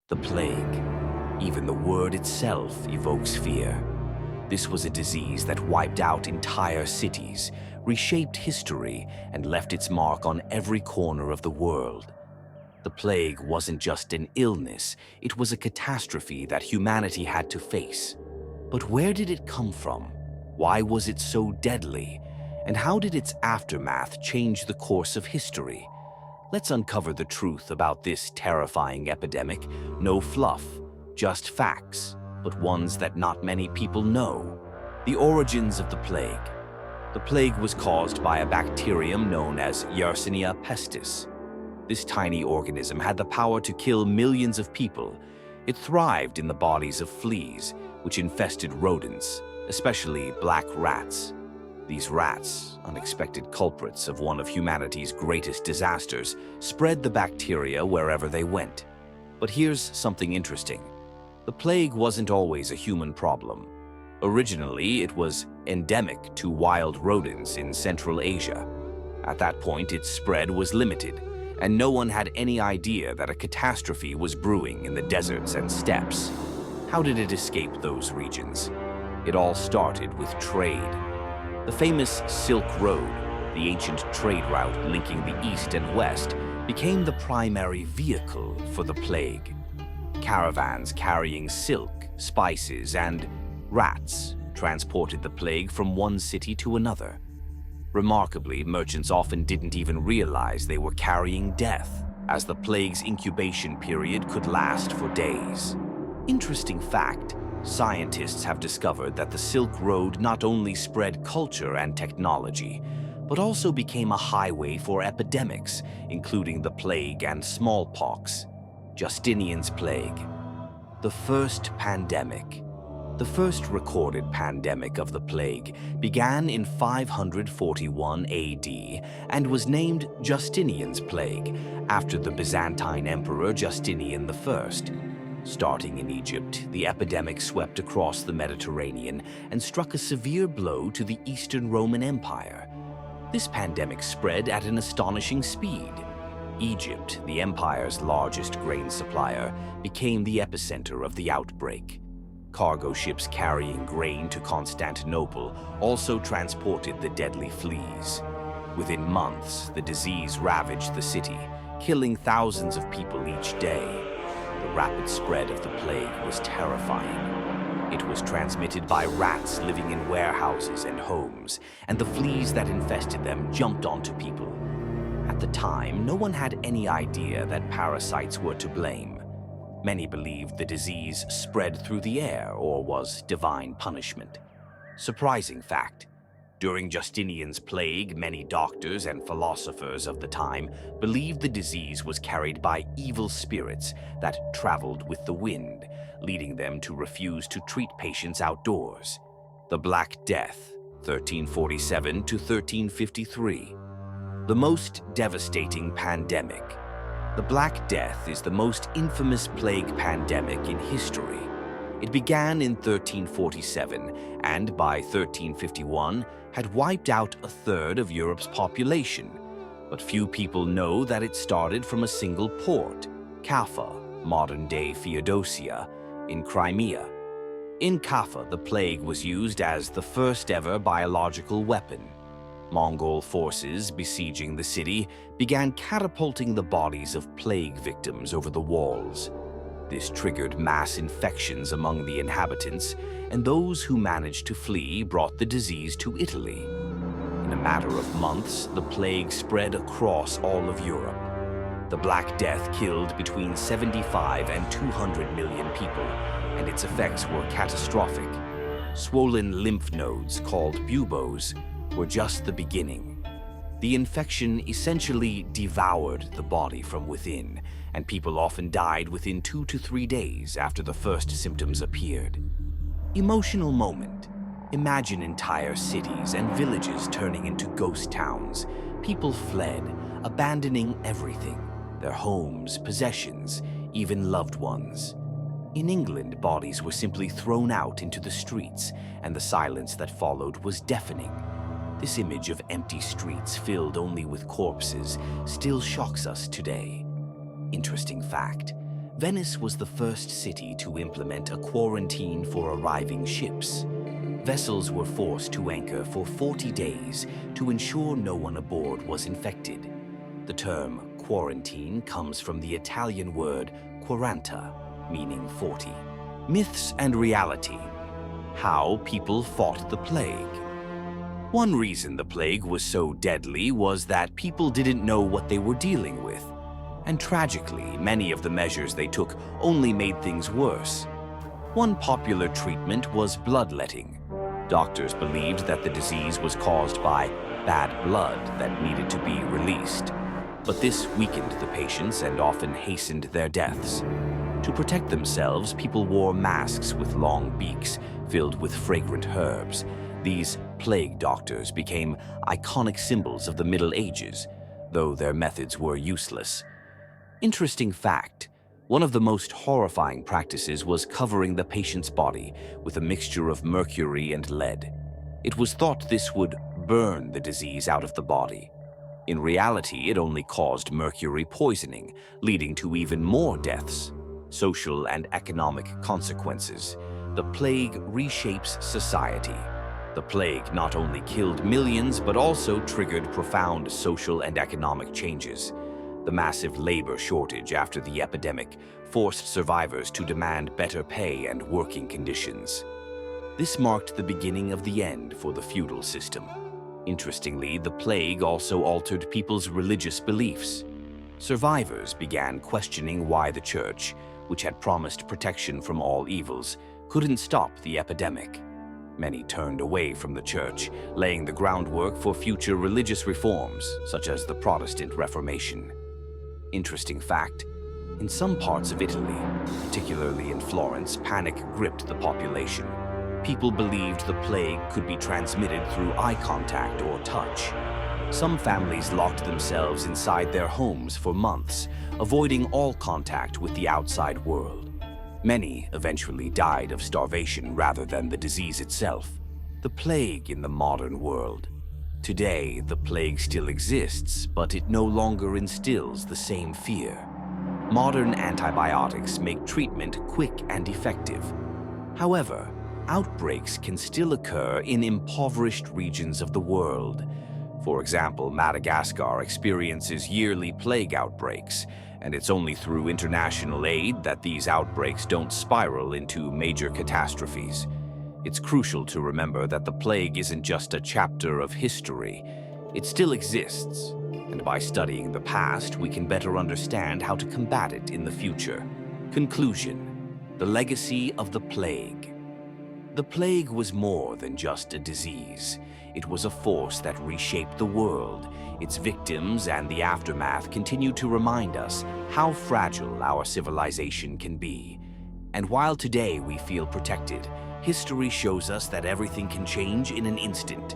The plague. Even the word itself evokes fear. This was a disease that wiped out entire cities, reshaped history, and left its mark on every corner of the world. The plague wasn't just an illness, it was a catastrophe that humanity had to face. But where did it come from? Why was it so deadly? And how did its aftermath change the course of history? Let's uncover the truth about this terrifying epidemic. No fluff, just facts, but ones that not many people know. The origins of the plague. The plague was caused by a bacterium known as Yersinia pestis. This tiny organism had the power to kill millions of people. It thrived in the bodies of fleas, which infested rodents, especially black rats. These rats, unexpected culprits of one of humanity's greatest disasters, spread the bacteria wherever they went. But here's something interesting. The plague wasn't always a human problem. Originally, it was endemic to wild rodents in Central Asia. At that point, its spread was limited, and no one had any idea that a catastrophe was brewing in the deserts and steppes. How did it escape those regions? It all started with trade. The famous Silk Road, the ancient trade route linking the East and West, became the primary vehicle for the plague. Caravans carrying silk, spices, and rats transported the plague from one city to another. Remarkably, merchants often didn't even realize they were carrying death, as the plague's incubation period could last for days. Interesting fact, scientists have discovered that the Silk Road not only spread culture and technology, but also became a highway for epidemics, including the plague and smallpox. Justinian's Plague. The first pandemic. The first recorded pandemic of the plague began in 541 AD and was named Justinian's Plague after the Byzantine Emperor Justinian I. Starting in Egypt, the epidemic swept across the Mediterranean and struck a severe blow to the Eastern Roman Empire. This pandemic spread at an astonishing speed. Egypt, the empire's largest grain supplier, became the epicenter of the outbreak. Cargo ships carrying grain to Constantinople also transported the deadly fleas. Within months, the disease ravaged the city, killing thousands of people each day. The rapid spread of the plague was terrifying. It was transmitted by rats living in warehouses and homes, and the fleas that infested them jumped onto people. At the time, no one had any idea that parasites were to blame. Many believed the disease spread through the air or was divine punishment. Surprising fact. During Justinian's plague, many doctors and philosophers of the time believed the disease was carried by evil spirits that traveled with the wind, leading them to refuse to treat patients outdoors. The Black Death, 1347 to 1353. The most devastating pandemic. The Black Death is the most infamous plague pandemic in history. It began in 1347 and by 1351 had wiped out a third of Europe's population. But few people know that it started from a single port, Kaffa, modern-day Feodosia, in Crimea. In Kaffa, the plague was used as the first ever biological weapon. Mongol forces besieging the city began catapulting the bodies of plague victims over the walls. This triggered mass infections among the inhabitants, and those who managed to flee brought the disease to Italy. In a matter of months, the plague spread across all of Europe. The Black Death killed between 75 and 200 million people, and its effects were catastrophic. Swollen lymph nodes, called buboes, were just the beginning. The infection essentially devoured the body from within, and people often died within 2 to 3 days after the first symptoms appeared. Emotional moment. Imagine entire cities and villages turning into ghost towns. People fled, abandoning everything, their homes, possessions, even loved ones. In England, bodies were simply thrown out into the streets, and the silence that followed was deafening. This image of empty streets filled only with corpses still shocks us today. Interesting fact. Venice was the first city to implement a quarantine for arriving ships. Vessels were forced to anchor for 40 days to ensure no one aboard was infected. The term quarantine comes from the Italian word quaranta, meaning 40. Myths and reality. How people fought the plague. One reason the plague was so deadly was that people didn't know what they were dealing with. And tragically, many of the measures they took only made things worse. One popular treatment was bloodletting. Doctors believed that the disease was caused by bad blood that needed to be released. But this weakened the patients and often hastened their deaths. To protect themselves, people wore masks with long beaks filled with fragrant herbs. These plague doctors became iconic symbols of the Middle Ages, though their methods were useless. Interesting fact: one of the most horrifying practices was covering the patient's body with a mixture of mercury and lead. It was thought this would burn the disease out of the body. In reality, it only caused mercury poisoning, leading to even more deaths. Social and economic consequences. The plague reshapes society. The plague not only killed millions, but also triggered profound social and economic changes. The massive labor shortage after the epidemic forced survivors to demand better pay and working conditions. This marked the beginning of the end for the feudal system. Interestingly, the plague also altered people's religious beliefs. Survivors began questioning why the church, which had promised protection from all evils, couldn't stop the epidemic. Many turned away from the church, laying the groundwork for future religious reforms, such as the Protestant Reformation. Interesting fact: in some parts of Italy, particularly in Florence, panic gripped the population. People believed the plague could be transmitted through eye contact or touch. Some families locked themselves inside their homes for months, avoiding all contact with the outside world. Many eventually died of starvation rather than the disease itself. The plague in the modern world. Today, the plague still exists, but it no longer instills the same fear. Modern antibiotics make treatment quick and effective. However, outbreaks can still occur in impoverished regions of the world. For example, Madagascar experiences yearly plague outbreaks, and it's only through international aid that these outbreaks don't spiral into major catastrophes. It's crucial to remember that the plague isn't just a chapter of history. It still exists, and by studying the past, we can better understand how to combat it in the future. Conclusion: the legacy of the plague. The plague was more than just a disease. It was a force that reshaped the world. Its victims and the aftermath continue to remind us how fragile our civilization can be. And while today we feel protected, history shows us that everything can change in an instant.